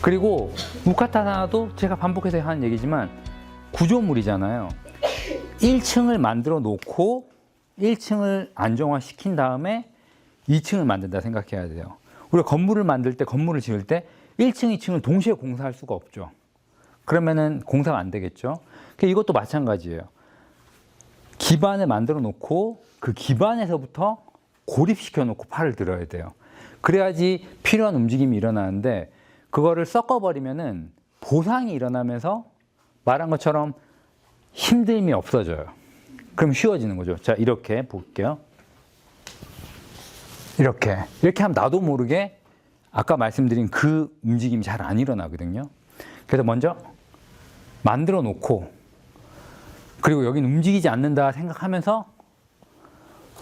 그리고 우카타사나도 제가 반복해서 하는 얘기지만 구조물이잖아요. 1층을 만들어 놓고 1층을 안정화시킨 다음에 2층을 만든다 생각해야 돼요. 우리가 건물을 만들 때, 건물을 지을 때 1층, 2층을 동시에 공사할 수가 없죠. 그러면은 공사가 안 되겠죠. 이것도 마찬가지예요. 기반을 만들어 놓고 그 기반에서부터 고립시켜 놓고 팔을 들어야 돼요. 그래야지 필요한 움직임이 일어나는데 그거를 섞어버리면은 보상이 일어나면서 말한 것처럼 힘듦이 없어져요. 그럼 쉬워지는 거죠. 자, 이렇게 볼게요. 이렇게 하면 나도 모르게 아까 말씀드린 그 움직임이 잘 안 일어나거든요. 그래서 먼저 만들어 놓고 그리고 여긴 움직이지 않는다 생각하면서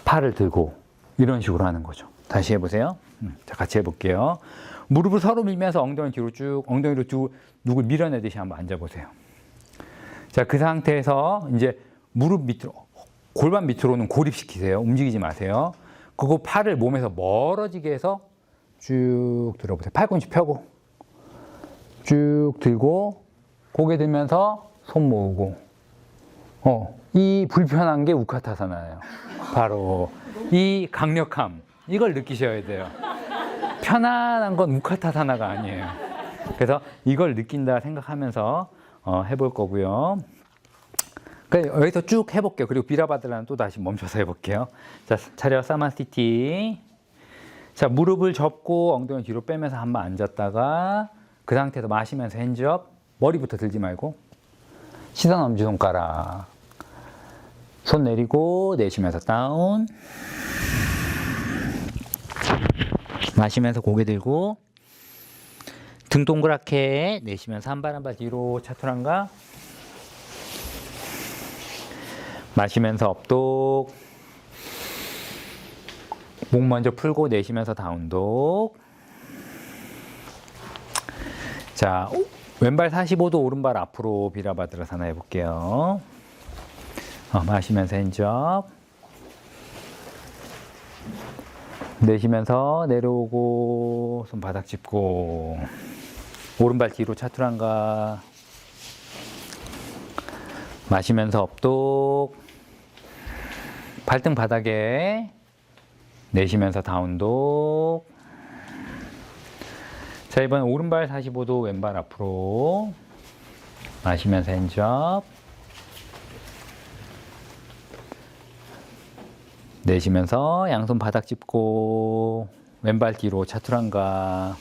팔을 들고 이런 식으로 하는 거죠. 다시 해보세요. 자, 같이 해볼게요. 무릎을 서로 밀면서 엉덩이 뒤로 쭉, 엉덩이로 쭉 누굴 밀어내듯이 한번 앉아보세요. 자, 그 상태에서 이제 무릎 밑으로, 골반 밑으로는 고립시키세요. 움직이지 마세요. 그거 팔을 몸에서 멀어지게 해서 쭉 들어보세요. 팔꿈치 펴고 쭉 들고 고개 들면서 손 모으고 이 불편한 게 우카타사나예요. 바로 이 강력함, 이걸 느끼셔야 돼요. 편안한 건 우카타사나가 아니에요. 그래서 이걸 느낀다 생각하면서 해볼 거고요. 여기서 쭉 해볼게요. 그리고 비라바드라는 또 다시 멈춰서 해볼게요. 자, 차려 사마스티티. 자, 무릎을 접고 엉덩이 뒤로 빼면서 한번 앉았다가 그 상태에서 마시면서 핸즈업. 머리부터 들지 말고 시선 엄지손가락. 손 내리고 내쉬면서 다운. 마시면서 고개 들고 등 동그랗게 내쉬면서 한 발 한 발 뒤로 차투란가. 마시면서 업독. 목 먼저 풀고 내쉬면서 다운독. 자, 왼발 45도 오른발 앞으로 비라바드라사나 해볼게요. 마시면서 핸즈업. 내쉬면서 내려오고 손바닥 짚고 오른발 뒤로 차투란가. 마시면서 업독. 발등 바닥에 내쉬면서 다운독. 자, 이번엔 오른발 45도 왼발 앞으로 마시면서 핸즈업. 내쉬면서 양손 바닥 짚고 왼발 뒤로 차투란가.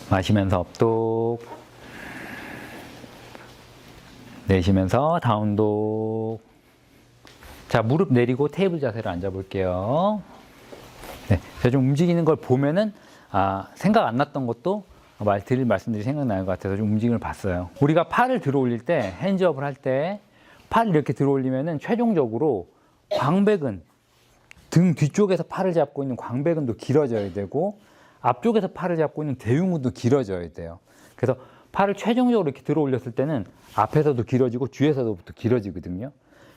마시면서 업독. 내쉬면서 다운독. 자, 무릎 내리고 테이블 자세로 앉아볼게요. 네, 제가 좀 움직이는 걸 보면은 생각 안 났던 것도 드릴 말씀들이 생각나는 것 같아서 좀 움직임을 봤어요. 우리가 팔을 들어 올릴 때, 핸즈업을 할 때 팔을 이렇게 들어 올리면은 최종적으로 광배근, 등 뒤쪽에서 팔을 잡고 있는 광배근도 길어져야 되고 앞쪽에서 팔을 잡고 있는 대흉근도 길어져야 돼요. 그래서 팔을 최종적으로 이렇게 들어 올렸을 때는 앞에서도 길어지고 뒤에서도 길어지거든요.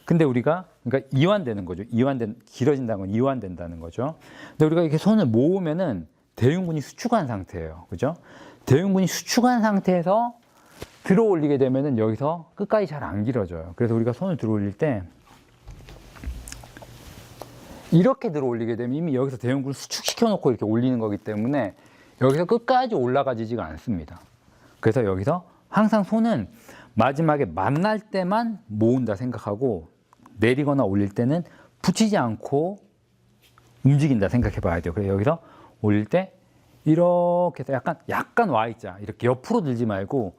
근데 우리가, 그러니까 이완되는 거죠. 길어진다는 건 이완된다는 거죠. 근데 우리가 이렇게 손을 모으면은 대흉근이 수축한 상태예요. 그죠? 대흉근이 수축한 상태에서 들어 올리게 되면은 여기서 끝까지 잘 안 길어져요. 그래서 우리가 손을 들어 올릴 때 이렇게 들어 올리게 되면 이미 여기서 대흉근을 수축시켜 놓고 이렇게 올리는 거기 때문에 여기서 끝까지 올라가지지가 않습니다. 그래서 여기서 항상 손은 마지막에 만날 때만 모은다 생각하고 내리거나 올릴 때는 붙이지 않고 움직인다 생각해 봐야 돼요. 그래서 여기서 올릴 때 이렇게 해서 약간 Y자, 이렇게 옆으로 들지 말고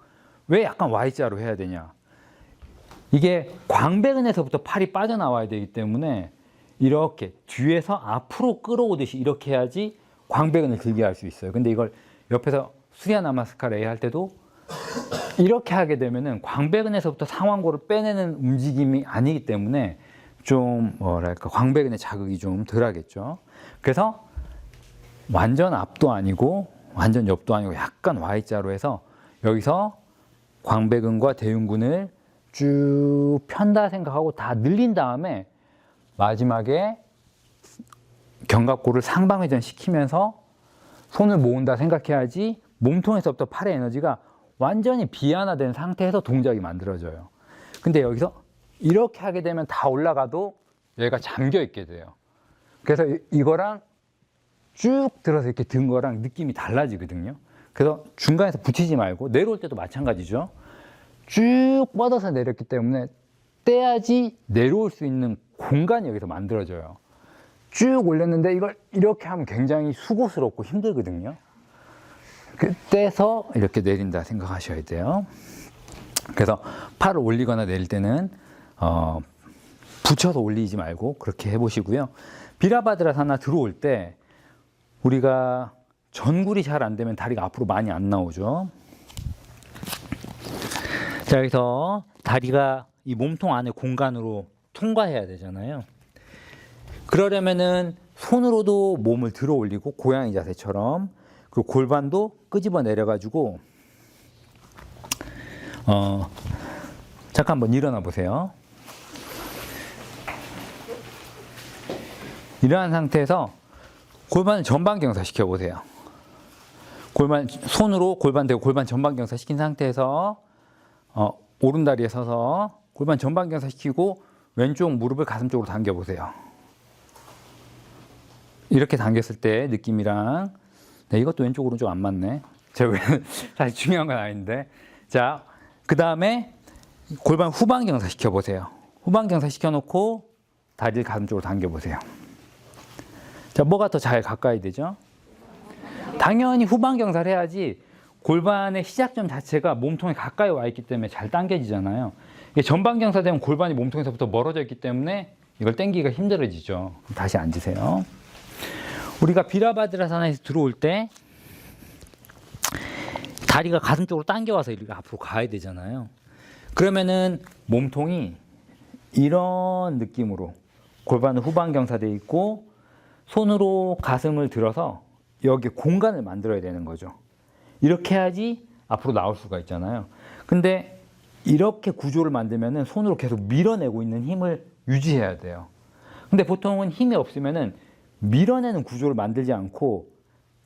왜 약간 Y자로 해야 되냐. 이게 광배근에서부터 팔이 빠져나와야 되기 때문에 이렇게 뒤에서 앞으로 끌어오듯이 이렇게 해야지 광배근을 들게 할 수 있어요. 근데 이걸 옆에서 수리아 나마스카라 A 할 때도 이렇게 하게 되면은 광배근에서부터 상완골을 빼내는 움직임이 아니기 때문에 좀 광배근의 자극이 좀 덜 하겠죠. 그래서 완전 앞도 아니고 완전 옆도 아니고 약간 Y자로 해서 여기서 광배근과 대흉근을 쭉 편다 생각하고 다 늘린 다음에 마지막에 견갑골을 상방회전 시키면서 손을 모은다 생각해야지 몸통에서부터 팔의 에너지가 완전히 비완화된 상태에서 동작이 만들어져요. 근데 여기서 이렇게 하게 되면 다 올라가도 얘가 잠겨 있게 돼요. 그래서 이거랑 쭉 들어서 이렇게 든 거랑 느낌이 달라지거든요. 그래서 중간에서 붙이지 말고 내려올 때도 마찬가지죠. 쭉 뻗어서 내렸기 때문에 떼야지 내려올 수 있는 공간이 여기서 만들어져요. 쭉 올렸는데 이걸 이렇게 하면 굉장히 수고스럽고 힘들거든요. 떼서 이렇게 내린다 생각하셔야 돼요. 그래서 팔을 올리거나 내릴 때는 붙여서 올리지 말고 그렇게 해보시고요. 비라바드라사나 들어올 때 우리가 전굴이 잘 안 되면 다리가 앞으로 많이 안 나오죠. 자, 여기서 다리가 이 몸통 안의 공간으로 통과해야 되잖아요. 그러려면은 손으로도 몸을 들어 올리고 고양이 자세처럼, 그 골반도 끄집어 내려가지고 잠깐 한번 일어나 보세요. 일어난 상태에서 골반을 전방경사 시켜보세요. 손으로 골반 대고 골반 전방경사 시킨 상태에서 오른다리에 서서 골반 전방경사 시키고 왼쪽 무릎을 가슴 쪽으로 당겨보세요. 이렇게 당겼을 때 느낌이랑, 네, 이것도 왼쪽 오른쪽 안 맞네. 제가 사실 중요한 건 아닌데. 자, 그 다음에 골반 후방경사 시켜보세요. 후방경사 시켜놓고 다리를 가슴 쪽으로 당겨보세요. 자, 뭐가 더 잘 가까이 되죠? 당연히 후방경사를 해야지 골반의 시작점 자체가 몸통에 가까이 와 있기 때문에 잘 당겨지잖아요. 전방경사 되면 골반이 몸통에서부터 멀어져 있기 때문에 이걸 당기기가 힘들어지죠. 다시 앉으세요. 우리가 비라바드라사나에서 들어올 때 다리가 가슴 쪽으로 당겨와서 이렇게 앞으로 가야 되잖아요. 그러면은 몸통이 이런 느낌으로 골반은 후방경사되어 있고 손으로 가슴을 들어서 여기 공간을 만들어야 되는 거죠. 이렇게 해야지 앞으로 나올 수가 있잖아요. 근데 이렇게 구조를 만들면은 손으로 계속 밀어내고 있는 힘을 유지해야 돼요. 근데 보통은 힘이 없으면은 밀어내는 구조를 만들지 않고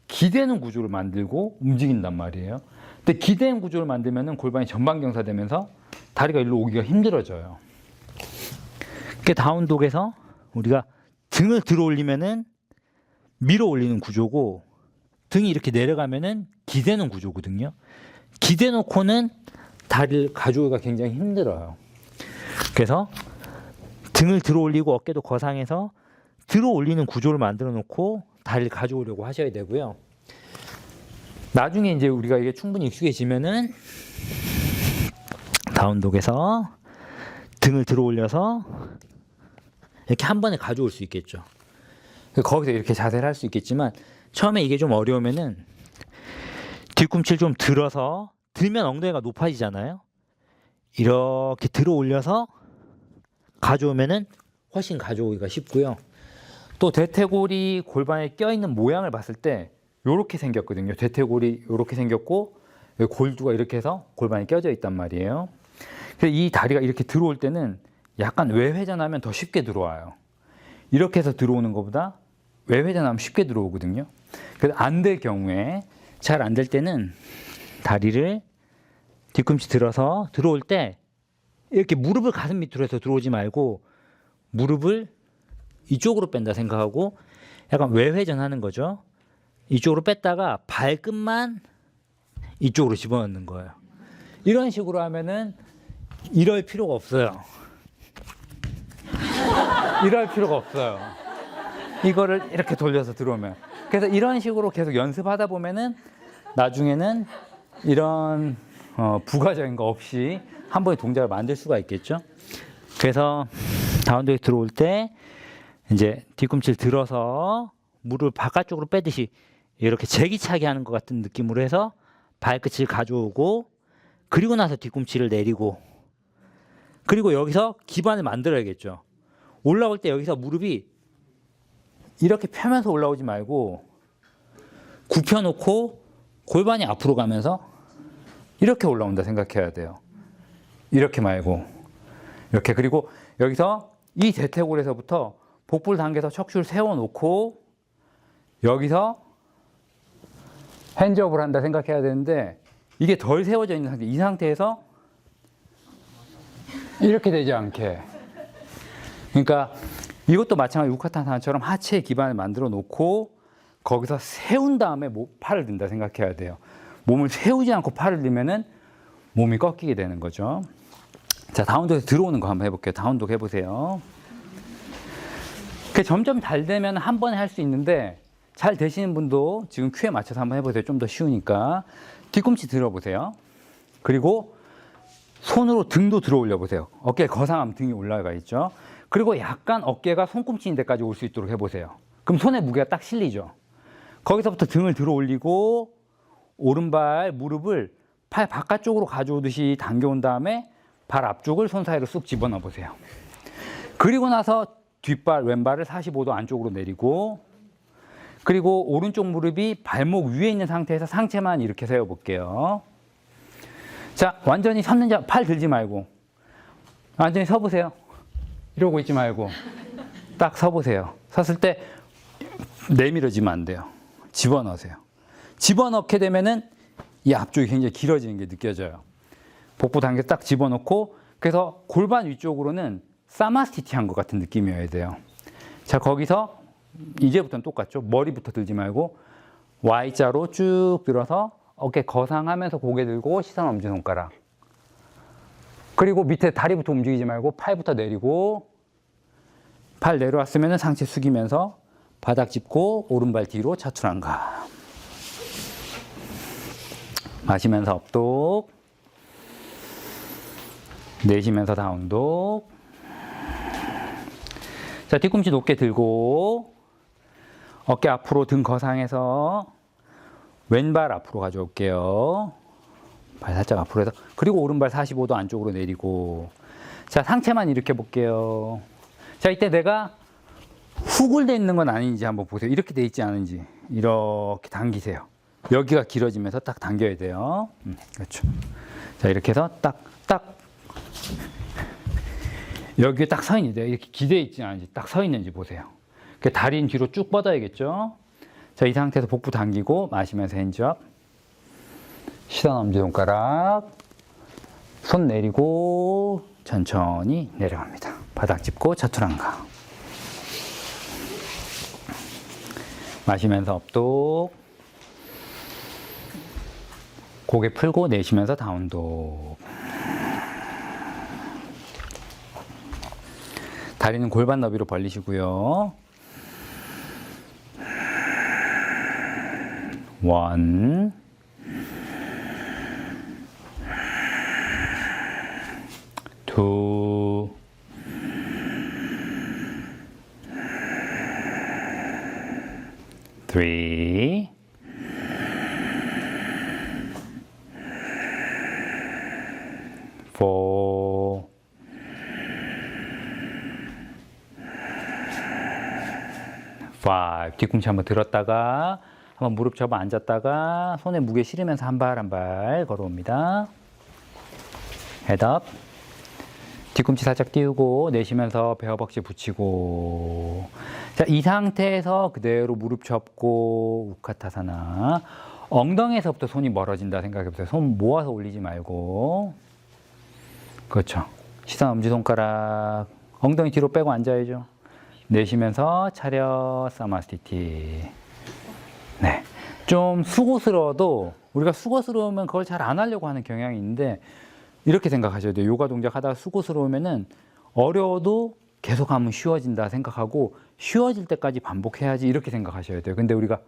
기대는 구조를 만들고 움직인단 말이에요. 근데 기대는 구조를 만들면은 골반이 전방경사 되면서 다리가 일로 오기가 힘들어져요. 그 다운독에서 우리가 등을 들어 올리면은 밀어 올리는 구조고, 등이 이렇게 내려가면은 기대는 구조거든요. 기대 놓고는 다리를 가져오기가 굉장히 힘들어요. 그래서 등을 들어 올리고 어깨도 거상해서 들어 올리는 구조를 만들어 놓고 다리를 가져오려고 하셔야 되고요. 나중에 이제 우리가 이게 충분히 익숙해지면은 다운독에서 등을 들어 올려서 이렇게 한 번에 가져올 수 있겠죠. 거기서 이렇게 자세를 할 수 있겠지만 처음에 이게 좀 어려우면은 뒤꿈치를 좀 들어서, 들면 엉덩이가 높아지잖아요. 이렇게 들어 올려서 가져오면은 훨씬 가져오기가 쉽고요. 또 대퇴골이 골반에 껴있는 모양을 봤을 때 이렇게 생겼거든요. 대퇴골이 이렇게 생겼고 골두가 이렇게 해서 골반에 껴져 있단 말이에요. 그래서 이 다리가 이렇게 들어올 때는 약간 외회전하면 더 쉽게 들어와요. 이렇게 해서 들어오는 것보다 외회전하면 쉽게 들어오거든요. 그래서 안 될 경우에, 잘 안 될 때는 다리를 뒤꿈치 들어서 들어올 때 이렇게 무릎을 가슴 밑으로 해서 들어오지 말고 무릎을 이쪽으로 뺀다 생각하고 약간 외회전하는 거죠. 이쪽으로 뺐다가 발끝만 이쪽으로 집어넣는 거예요. 이런 식으로 하면은 이럴 필요가 없어요. 이럴 필요가 없어요. 이거를 이렇게 돌려서 들어오면. 그래서 이런 식으로 계속 연습하다 보면은 나중에는 이런 부가적인 거 없이 한 번에 동작을 만들 수가 있겠죠. 그래서 다운독에 들어올 때 이제 뒤꿈치를 들어서 무릎을 바깥쪽으로 빼듯이 이렇게 제기차게 하는 것 같은 느낌으로 해서 발끝을 가져오고, 그리고 나서 뒤꿈치를 내리고, 그리고 여기서 기반을 만들어야겠죠. 올라올 때 여기서 무릎이 이렇게 펴면서 올라오지 말고 굽혀놓고 골반이 앞으로 가면서 이렇게 올라온다 생각해야 돼요. 이렇게 말고 이렇게. 그리고 여기서 이 대퇴골에서부터 복부를 당겨서 척추를 세워놓고 여기서 핸즈업을 한다 생각해야 되는데 이게 덜 세워져 있는 상태. 이 상태에서 이렇게 되지 않게. 그러니까 이것도 마찬가지로 우카타사나처럼 하체의 기반을 만들어 놓고 거기서 세운 다음에 팔을 든다 생각해야 돼요. 몸을 세우지 않고 팔을 들면은 몸이 꺾이게 되는 거죠. 자, 다운독에서 들어오는 거 한번 해볼게요. 다운독 해보세요. 점점 잘 되면 한 번에 할 수 있는데 잘 되시는 분도 지금 큐에 맞춰서 한번 해보세요. 좀 더 쉬우니까. 뒤꿈치 들어보세요. 그리고 손으로 등도 들어 올려보세요. 어깨 거상하면 등이 올라가 있죠. 그리고 약간 어깨가 손꿈치인 데까지 올 수 있도록 해보세요. 그럼 손에 무게가 딱 실리죠. 거기서부터 등을 들어 올리고 오른발 무릎을 팔 바깥쪽으로 가져오듯이 당겨온 다음에 발 앞쪽을 손 사이로 쑥 집어넣어 보세요. 그리고 나서 뒷발 왼발을 45도 안쪽으로 내리고 그리고 오른쪽 무릎이 발목 위에 있는 상태에서 상체만 이렇게 세워볼게요. 자, 완전히 섰는지 팔 들지 말고 완전히 서보세요. 이러고 있지 말고 딱 서보세요. 섰을 때 내밀어지면 안 돼요. 집어넣으세요. 집어넣게 되면은 이 앞쪽이 굉장히 길어지는 게 느껴져요. 복부 당겨 딱 집어넣고 그래서 골반 위쪽으로는 사마스티티 한 것 같은 느낌이어야 돼요. 자, 거기서 이제부터는 똑같죠. 머리부터 들지 말고 Y자로 쭉 들어서 어깨 거상하면서 고개 들고 시선 엄지손가락. 그리고 밑에 다리부터 움직이지 말고 팔부터 내리고 팔 내려왔으면 상체 숙이면서 바닥 짚고 오른발 뒤로 차출한가. 마시면서 업독. 내쉬면서 다운독. 자, 뒤꿈치 높게 들고 어깨 앞으로 등 거상해서 왼발 앞으로 가져올게요. 발 살짝 앞으로 해서 그리고 오른발 45도 안쪽으로 내리고. 자, 상체만 일으켜 볼게요. 자, 이때 내가 훅을 돼 있는 건 아닌지 한번 보세요. 이렇게 돼 있지 않은지 이렇게 당기세요. 여기가 길어지면서 딱 당겨야 돼요. 그렇죠. 자, 이렇게 해서 딱 여기에 딱 서 있는데 이렇게 기대어 있지 않은지 딱 서 있는지 보세요. 다리는 뒤로 쭉 뻗어야겠죠. 자, 이 상태에서 복부 당기고 마시면서 핸즈업. 시선 엄지손가락. 손 내리고 천천히 내려갑니다. 바닥 짚고 차투랑가. 마시면서 업독. 고개 풀고 내쉬면서 다운독. 다리는 골반 너비로 벌리시고요. 1, 2, 3, 4, 5. 뒤꿈치 한번 들었다가 한번 무릎 접어 앉았다가 손에 무게 실으면서 한 발 한 발 걸어옵니다. 헤드업. 뒤꿈치 살짝 띄우고 내쉬면서 배 허벅지 붙이고. 자, 이 상태에서 그대로 무릎 접고 우카타사나. 엉덩이에서부터 손이 멀어진다 생각해보세요. 손 모아서 올리지 말고. 그렇죠. 시선 엄지손가락. 엉덩이 뒤로 빼고 앉아야죠. 내쉬면서 차렷 사마스티티. 네. 좀 수고스러워도 우리가 수고스러우면 그걸 잘 안 하려고 하는 경향이 있는데 이렇게 생각하셔야 돼요. 요가 동작 하다가 수고스러우면은 어려워도 계속하면 쉬워진다 생각하고 쉬워질 때까지 반복해야지 이렇게 생각하셔야 돼요. 근데 우리가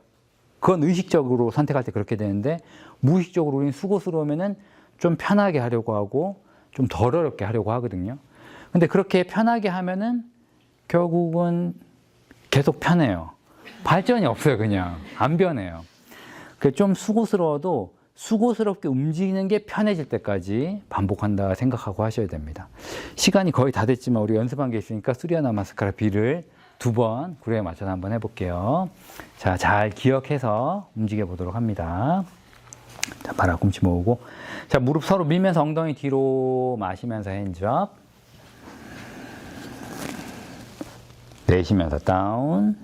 그건 의식적으로 선택할 때 그렇게 되는데 무의식적으로 우리는 수고스러우면은 좀 편하게 하려고 하고 좀 덜 어렵게 하려고 하거든요. 근데 그렇게 편하게 하면은 결국은 계속 편해요. 발전이 없어요. 그냥 안 변해요. 좀 수고스러워도 수고스럽게 움직이는 게 편해질 때까지 반복한다 생각하고 하셔야 됩니다. 시간이 거의 다 됐지만 우리 연습한 게 있으니까 수리아 나마스카라 B를 2번 구르에 맞춰서 한번 해볼게요. 자, 잘 기억해서 움직여 보도록 합니다. 자, 발 앞꿈치 모으고. 자, 무릎 서로 밀면서 엉덩이 뒤로 마시면서 핸즈업. 내쉬면서 다운.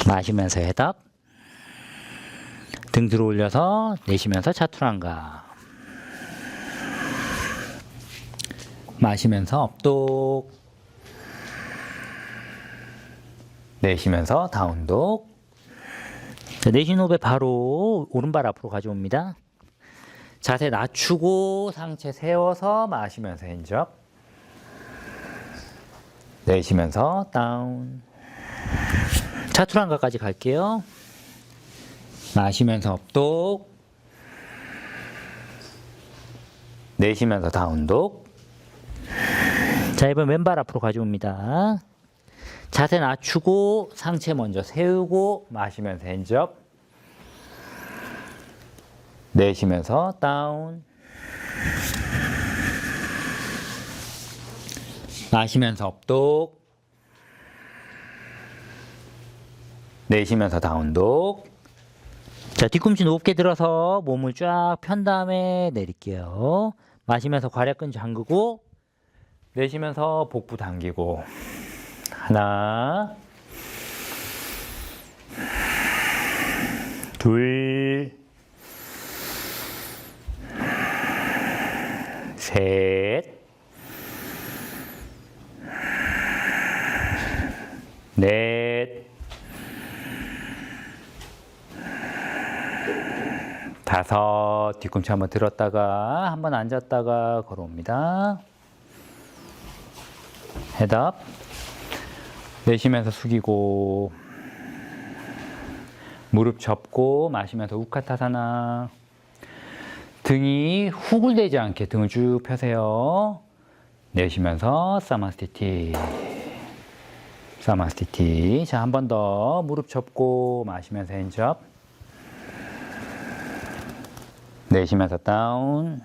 마시면서 헤드업. 등 들어 올려서 내쉬면서 차투랑가. 마시면서 업독. 내쉬면서 다운독. 내쉬는 호흡에 바로 오른발 앞으로 가져옵니다. 자세 낮추고 상체 세워서 마시면서 핸즈업. 내쉬면서 다운. 차투랑가까지 갈게요. 마시면서 업독. 내쉬면서 다운독. 자, 이번 왼발 앞으로 가져옵니다. 자세 낮추고 상체 먼저 세우고 마시면서 핸즈업. 내쉬면서 다운. 마시면서 업독. 내쉬면서 다운독. 자, 뒤꿈치 높게 들어서 몸을 쫙 편 다음에 내릴게요. 마시면서 괄약근 잠그고 내쉬면서 복부 당기고. 하나, 둘, 셋, 넷, 다섯. 뒤꿈치 한번 들었다가 한번 앉았다가 걸어옵니다. 헤드업. 내쉬면서 숙이고 무릎 접고 마시면서 우카타사나. 등이 후굴되지 않게 등을 쭉 펴세요. 내쉬면서 사마스티티. 사마스티티. 자, 한 번 더 무릎 접고 마시면서 핸즈업. 내쉬면서 다운.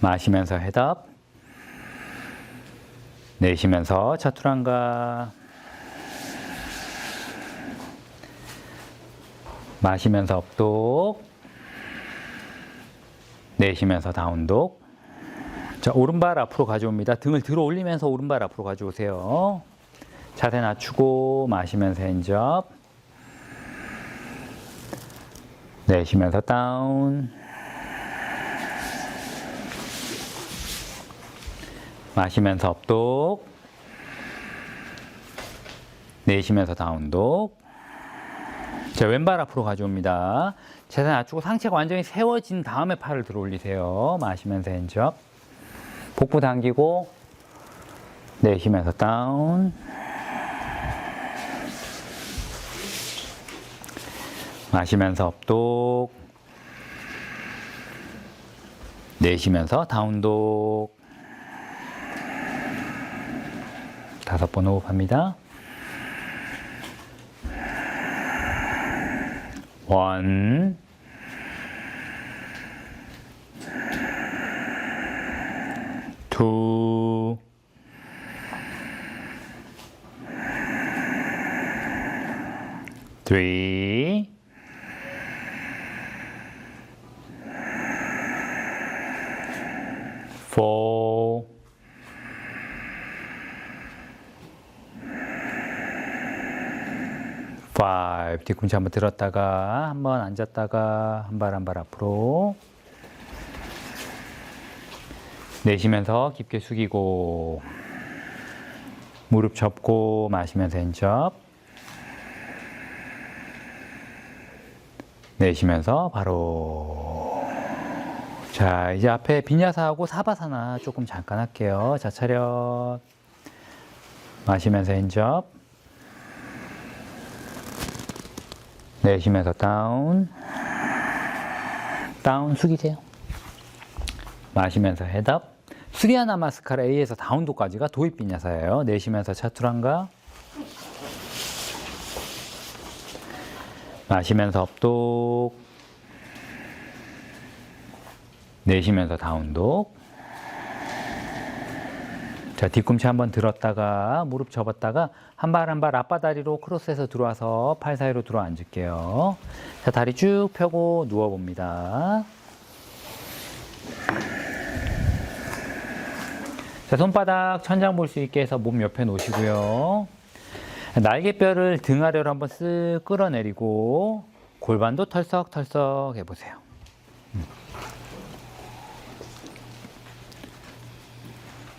마시면서 헤드업. 내쉬면서 차투랑가. 마시면서 업독. 내쉬면서 다운독. 자, 오른발 앞으로 가져옵니다. 등을 들어 올리면서 오른발 앞으로 가져오세요. 자세 낮추고 마시면서 핸즈업. 내쉬면서 다운. 마시면서 업독. 내쉬면서 다운독. 자, 왼발 앞으로 가져옵니다. 자세 낮추고 상체가 완전히 세워진 다음에 팔을 들어 올리세요. 마시면서 핸즈업. 복부 당기고 내쉬면서 다운. 마시면서 업독. 내쉬면서 다운독. 5번 호흡합니다. 1, 2, 3, 4, 5. 뒤꿈치 한번 들었다가 한번 앉았다가 한 발 한 발 앞으로. 내쉬면서 깊게 숙이고 무릎 접고 마시면서 핸즈업. 내쉬면서 바로. 자, 이제 앞에 비냐사하고 사바사나 조금 잠깐 할게요. 자, 차렷. 마시면서 핸즈업. 내쉬면서 다운. 다운 숙이세요. 마시면서 헤드업. 수리아나마스카라 A에서 다운도까지가 도입 비냐사예요. 내쉬면서 차투랑가. 마시면서 업독. 내쉬면서 다운독. 자, 뒤꿈치 한번 들었다가 무릎 접었다가 한 발 한 발 앞바다리로 크로스해서 들어와서 팔 사이로 들어 앉을게요. 자, 다리 쭉 펴고 누워봅니다. 자, 손바닥 천장 볼 수 있게 해서 몸 옆에 놓으시고요. 날개뼈를 등 아래로 한번 쓱 끌어내리고 골반도 털썩털썩 해보세요.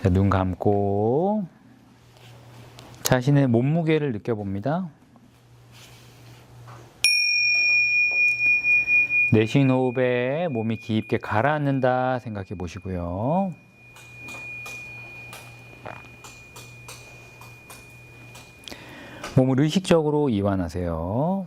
자, 눈 감고 자신의 몸무게를 느껴봅니다. 내쉬는 호흡에 몸이 깊게 가라앉는다 생각해 보시고요. 몸을 의식적으로 이완하세요.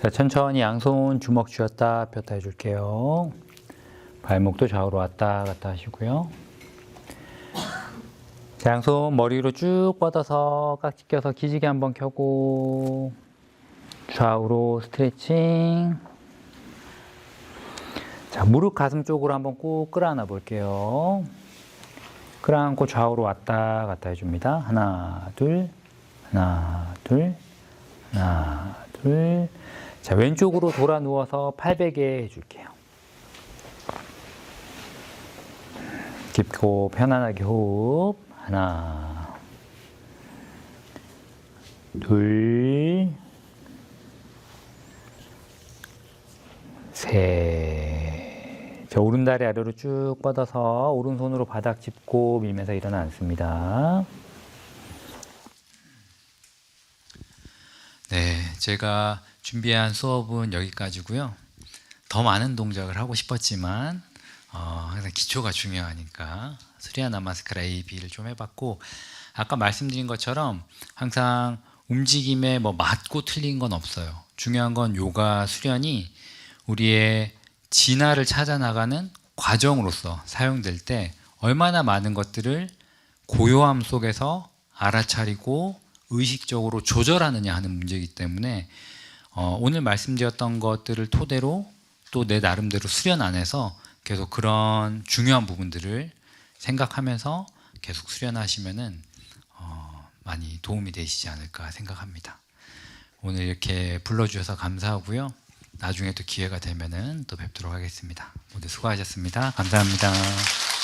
자, 천천히 양손 주먹 쥐었다 폈다 해줄게요. 발목도 좌우로 왔다 갔다 하시고요. 자, 양손 머리 위로 쭉 뻗어서 깍지 껴서 기지개 한번 켜고 좌우로 스트레칭. 자, 무릎 가슴 쪽으로 한번 꾹 끌어안아 볼게요. 끌어안고 좌우로 왔다 갔다 해줍니다. 하나, 둘, 하나, 둘, 하나, 둘. 자, 왼쪽으로 돌아 누워서 팔베개 해줄게요. 깊고 편안하게 호흡. 하나, 둘, 셋. 자, 오른다리 아래로 쭉 뻗어서 오른손으로 바닥 짚고 밀면서 일어나 앉습니다. 네, 제가 준비한 수업은 여기까지고요. 더 많은 동작을 하고 싶었지만 항상 기초가 중요하니까 수리야 나마스카라 A, B를 좀 해봤고, 아까 말씀드린 것처럼 항상 움직임에 뭐 맞고 틀린 건 없어요. 중요한 건 요가 수련이 우리의 진화를 찾아 나가는 과정으로서 사용될 때 얼마나 많은 것들을 고요함 속에서 알아차리고 의식적으로 조절하느냐 하는 문제이기 때문에 오늘 말씀드렸던 것들을 토대로 또 내 나름대로 수련 안에서 계속 그런 중요한 부분들을 생각하면서 계속 수련하시면은 많이 도움이 되시지 않을까 생각합니다. 오늘 이렇게 불러주셔서 감사하고요. 나중에 또 기회가 되면은 또 뵙도록 하겠습니다. 모두 수고하셨습니다. 감사합니다.